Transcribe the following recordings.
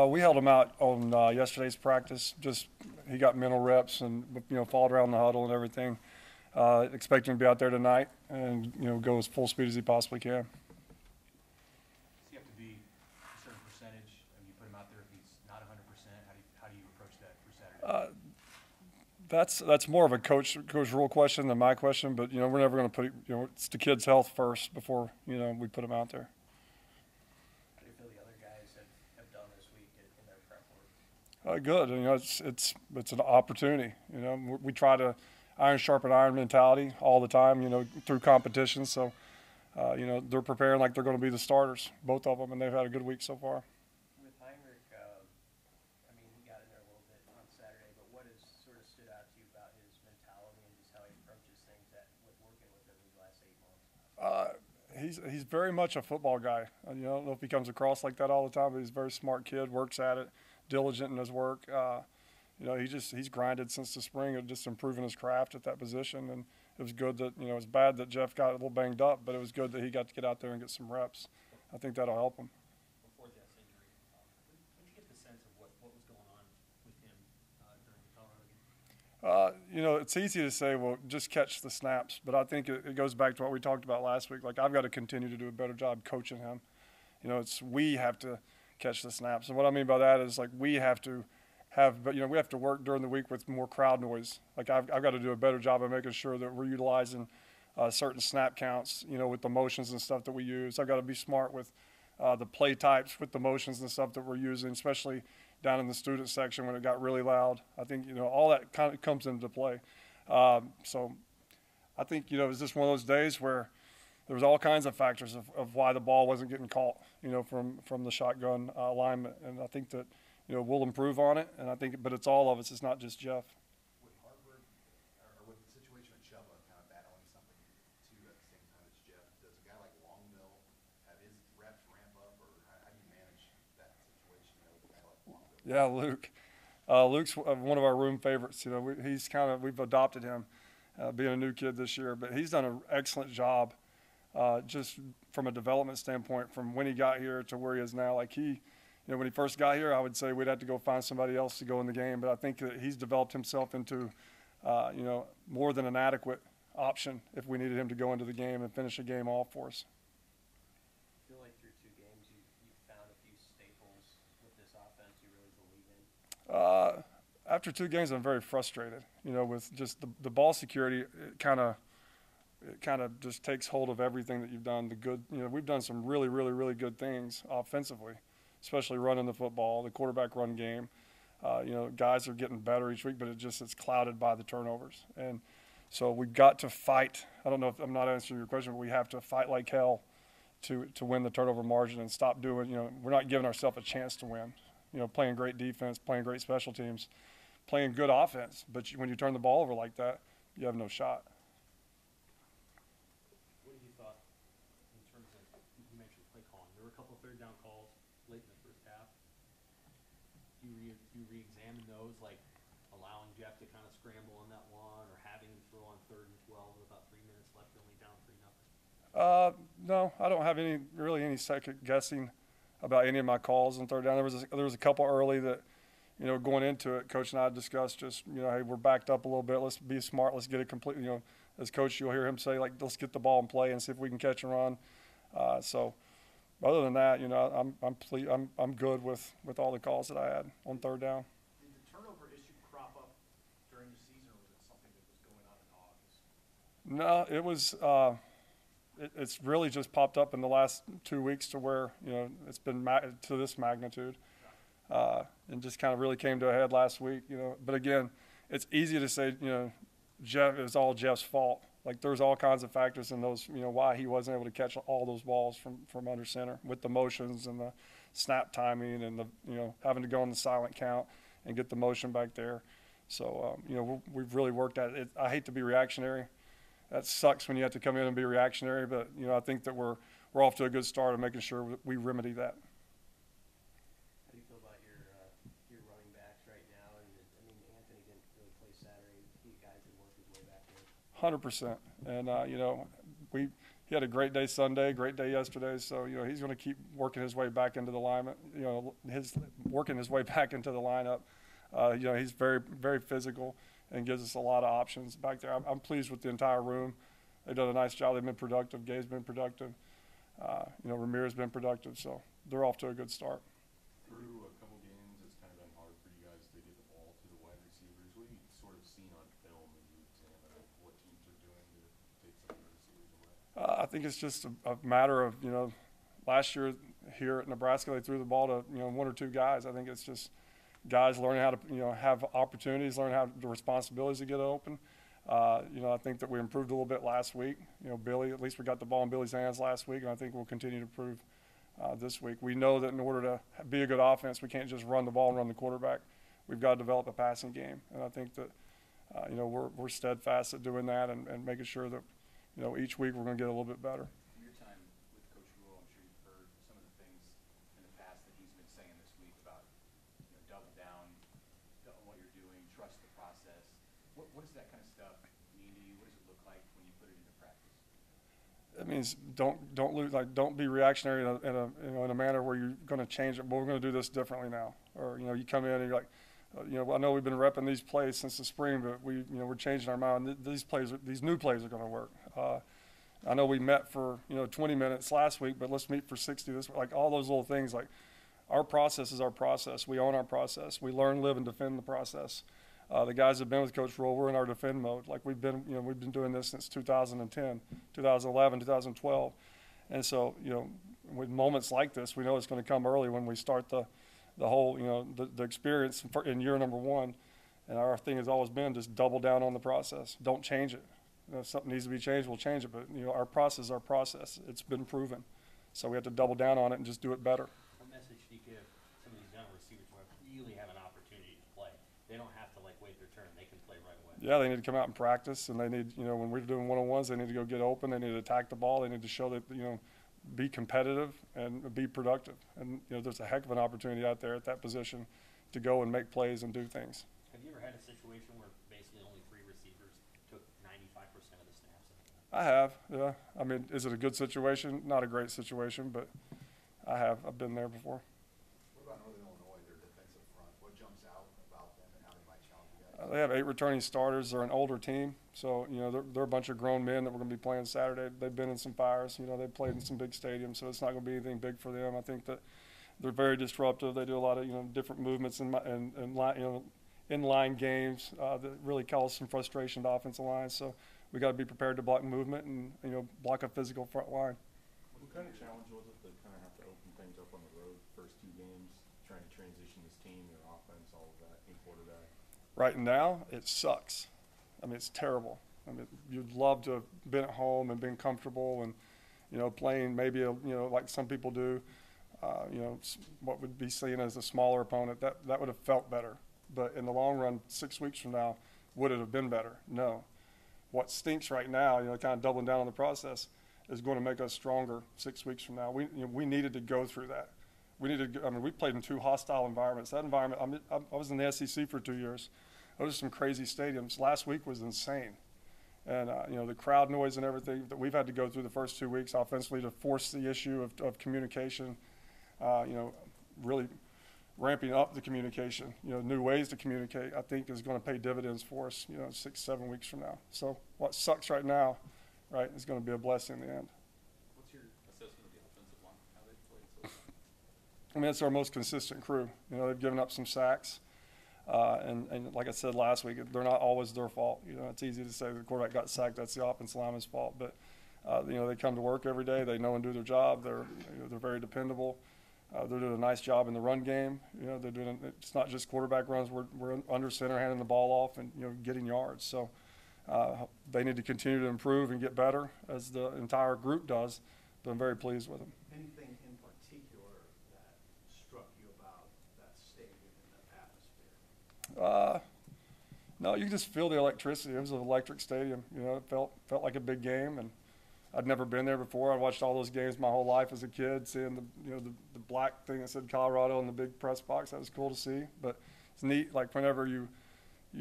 We held him out on yesterday's practice. Just he got mental reps and followed around the huddle and everything. Expect him to be out there tonight and go as full speed as he possibly can. Does he have to be a certain percentage? And you put him out there if he's not 100%. How do you approach that for Saturday? That's more of a coach rule question than my question. But we're never going to put it's the kid's health first before we put him out there. How do you feel the other guys have done this week in their prep work? Good. It's an opportunity. We try to iron sharpen iron mentality all the time. Through competition. So, they're preparing like they're going to be the starters, both of them, and they've had a good week so far. With Heinrich, he got in there a little bit on Saturday, but what has sort of stood out to you about his mentality and just how he approaches things with working with him these last 8 months? He's very much a football guy. I don't know if he comes across like that all the time, but he's a very smart kid, works at it, diligent in his work. He's grinded since the spring of just improving his craft at that position, and it was good that it was bad that Jeff got a little banged up, but it was good that he got to get out there and get some reps. I think that'll help him. Before Jeff's injury, when did you get the sense of what was going on with him during the Colorado game? It's easy to say, well, just catch the snaps, but I think it goes back to what we talked about last week. Like, I've got to continue to do a better job coaching him. We have to catch the snaps, and what I mean by that is like we have to work during the week with more crowd noise. Like I've got to do a better job of making sure that we're utilizing certain snap counts, with the motions and stuff that we use. I've got to be smart with the play types with the motions and stuff that we're using, especially down in the student section when it got really loud. I think, all that kind of comes into play. So I think, it was just one of those days where there was all kinds of factors of why the ball wasn't getting caught, from the shotgun alignment. And I think that, we'll improve on it. And I think, but it's all of us. It's not just Jeff. With Harvard, or with the situation at Chuba kind of battling something too at the same time as Jeff, does a guy like Longmill have his reps ramp up, or how do you manage that situation with a guy like Longmill? Yeah, Luke. Luke's one of our room favorites. We've adopted him, being a new kid this year, but he's done an excellent job, just from a development standpoint, from when he got here to where he is now. Like when he first got here, I would say we'd have to go find somebody else to go in the game, but I think that he's developed himself into, more than an adequate option if we needed him to go into the game and finish a game off for us. I feel like through 2 games you found a few staples with this offense you really believe in. After 2 games, I'm very frustrated, with just the ball security. It kind of just takes hold of everything that you've done. We've done some really, really, really good things offensively, especially running the football, the quarterback run game. Guys are getting better each week, but it's clouded by the turnovers. And so we've got to fight. I don't know if I'm not answering your question, but we have to fight like hell to win the turnover margin and stop doing, we're not giving ourselves a chance to win. Playing great defense, playing great special teams, playing good offense. But when you turn the ball over like that, you have no shot. What have you thought in terms of, you mentioned play calling? There were a couple of 3rd down calls late in the first half. Do you re-examine those, like allowing Jeff to kind of scramble on that one, or having him throw on 3rd and 12 with about 3 minutes left, only down 3-0? No, I don't have any second guessing about any of my calls on 3rd down. There was a couple early that, going into it, Coach and I discussed just, hey, we're backed up a little bit. Let's be smart. Let's get it completely. As Coach, you'll hear him say, like, let's get the ball and play and see if we can catch and run. So other than that, I'm good with all the calls that I had on 3rd down. Did the turnover issue crop up during the season, or was it something that was going on in August? No, it was. It's really just popped up in the last 2 weeks to where it's been to this magnitude, and just kind of really came to a head last week. But again, it's easy to say Jeff, it was all Jeff's fault. Like there's all kinds of factors in those, why he wasn't able to catch all those balls from under center with the motions and the snap timing and the having to go on the silent count and get the motion back there. So we've really worked at it. I hate to be reactionary. That sucks when you have to come in and be reactionary, but I think that we're off to a good start of making sure we remedy that. How do you feel about your running backs right now? And Anthony didn't really play Saturday. You guys did work his way back in. 100%. And he had a great day Sunday, great day yesterday. So, you know, he's going to keep working his way back into the alignment, you know, working his way back into the lineup. You know, he's very, very physical and gives us a lot of options back there. I'm pleased with the entire room. They've done a nice job. They've been productive. Gabe's been productive. You know, Ramirez's been productive. So they're off to a good start. Through a couple games, it's kind of been hard for you guys to get the ball to the wide receivers. What have you sort of seen on film as you examine what teams are doing to take some of the receivers away? I think it's just a matter of, you know, last year here at Nebraska, they threw the ball to, you know, one or two guys. I think it's just guys learning how to, you know, have opportunities, learn how the responsibilities to get open. You know, I think that we improved a little bit last week. You know, Billy, at least we got the ball in Billy's hands last week, and I think we'll continue to improve this week. We know that in order to be a good offense, we can't just run the ball and run the quarterback. We've got to develop a passing game, and I think that, you know, we're steadfast at doing that and making sure that, you know, each week we're going to get a little bit better. From your time with Coach Rule, I'm sure you've heard some of the things in the past that he's been saying this week about, you know, double down on what you're doing, trust the process. What does that kind of stuff mean to you? What does it look like when you put it into practice? It means don't be reactionary in a manner where you're going to change it. Well, we're going to do this differently now, or, you know, you come in and you're like, you know, I know we've been repping these plays since the spring, but we're changing our mind. These new plays are going to work. I know we met for, you know, 20 minutes last week, but let's meet for 60 this week. Like all those little things. Like our process is our process. We own our process. We learn, live, and defend the process. The guys that have been with Coach Roll, we're in our defend mode. Like we've been doing this since 2010, 2011, 2012, and so, you know, with moments like this, we know it's going to come early when we start the whole, you know, the experience in year number one. And our thing has always been just double down on the process. Don't change it. You know, if something needs to be changed, we'll change it. But, you know, our process is our process. It's been proven. So we have to double down on it and just do it better. What message do you give some of these young receivers who really have an opportunity to play? They don't have to, like, wait their turn. They can play right away. Yeah, they need to come out and practice. And they need, you know, when we're doing one-on-ones, they need to go get open. They need to attack the ball. They need to show that, you know, be competitive and be productive. And, you know, there's a heck of an opportunity out there at that position to go and make plays and do things. Have you ever had a situation where basically only 3 receivers took 95% of the snaps? I have, yeah. I mean, is it a good situation? Not a great situation, but I've been there before. What about Northern Illinois, their defensive front? What jumps out about them and how they might challenge you guys? They have 8 returning starters. They're an older team, so, you know, they're a bunch of grown men that we're going to be playing Saturday. They've been in some fires. You know, they've played in some big stadiums, so it's not going to be anything big for them. I think that they're very disruptive. They do a lot of, you know, different movements and you know, in-line games that really cause some frustration to offensive line. So we got to be prepared to block movement and, you know, block a physical front line. What kind of challenge was it to kind of have to open things up on the road first 2 games, trying to transition this team, your offense, all of that, in quarterback? Right now, it sucks. I mean, it's terrible. I mean, you'd love to have been at home and been comfortable and, you know, playing maybe, you know, like some people do, you know, what would be seen as a smaller opponent. That would have felt better. But in the long run, 6 weeks from now, would it have been better? No. What stinks right now, you know, kind of doubling down on the process, is going to make us stronger 6 weeks from now. We needed to go through that. We played in 2 hostile environments. That environment, I was in the SEC for 2 years. Those are some crazy stadiums. Last week was insane. And, you know, the crowd noise and everything that we've had to go through the first 2 weeks offensively to force the issue of communication, you know, really ramping up the communication, you know, new ways to communicate, I think is going to pay dividends for us, you know, 6, 7 weeks from now. So what sucks right now, right, is going to be a blessing in the end. What's your assessment of the offensive line, how they've played so far? I mean, it's our most consistent crew. You know, they've given up some sacks. And like I said last week, they're not always their fault. You know, it's easy to say the quarterback got sacked, that's the offensive lineman's fault. But, you know, they come to work every day. They know and do their job. They're very dependable. They're doing a nice job in the run game. You know, it's not just quarterback runs. We're under center, handing the ball off and, you know, getting yards. So they need to continue to improve and get better, as the entire group does. But I'm very pleased with them. Anything in particular that struck you about that stadium and that atmosphere? No, you can just feel the electricity. It was an electric stadium. You know, it felt like a big game, and I'd never been there before. I watched all those games my whole life as a kid, seeing the black thing that said Colorado in the big press box. That was cool to see. But it's neat, like whenever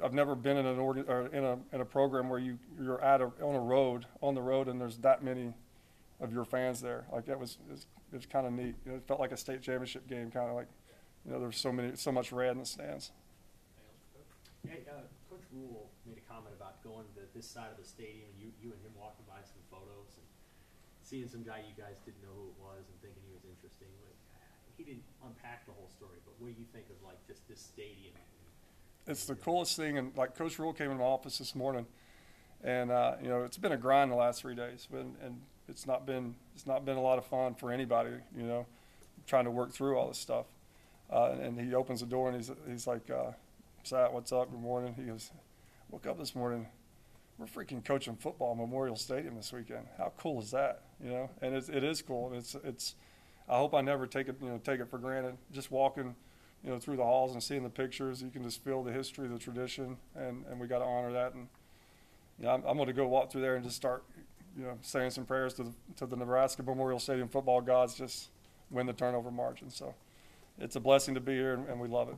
I've never been in a program where you're on the road, and there's that many of your fans there. Like it was kind of neat. You know, it felt like a state championship game, kind of like, you know, there was so much red in the stands. Hey, Coach Rule made a comment about going to this side of the stadium, and you and him walking by some photos and seeing some guy you guys didn't know who it was and thinking he was interesting. Like, he didn't unpack the whole story, but what do you think of like just this stadium? It's the coolest thing, and like Coach Rule came in my office this morning, and you know, it's been a grind the last 3 days, and it's not been a lot of fun for anybody, you know, trying to work through all this stuff. And he opens the door and he's like, Sat, what's up? Good morning. He goes, woke up this morning, we're freaking coaching football at Memorial Stadium this weekend. How cool is that? You know, and it is cool. It's I hope I never take it for granted. Just walking, you know, through the halls and seeing the pictures, you can just feel the history, the tradition, and we got to honor that. And you know, I'm going to go walk through there and just start, you know, saying some prayers to the Nebraska Memorial Stadium football gods, just win the turnover margin. So it's a blessing to be here, and we love it.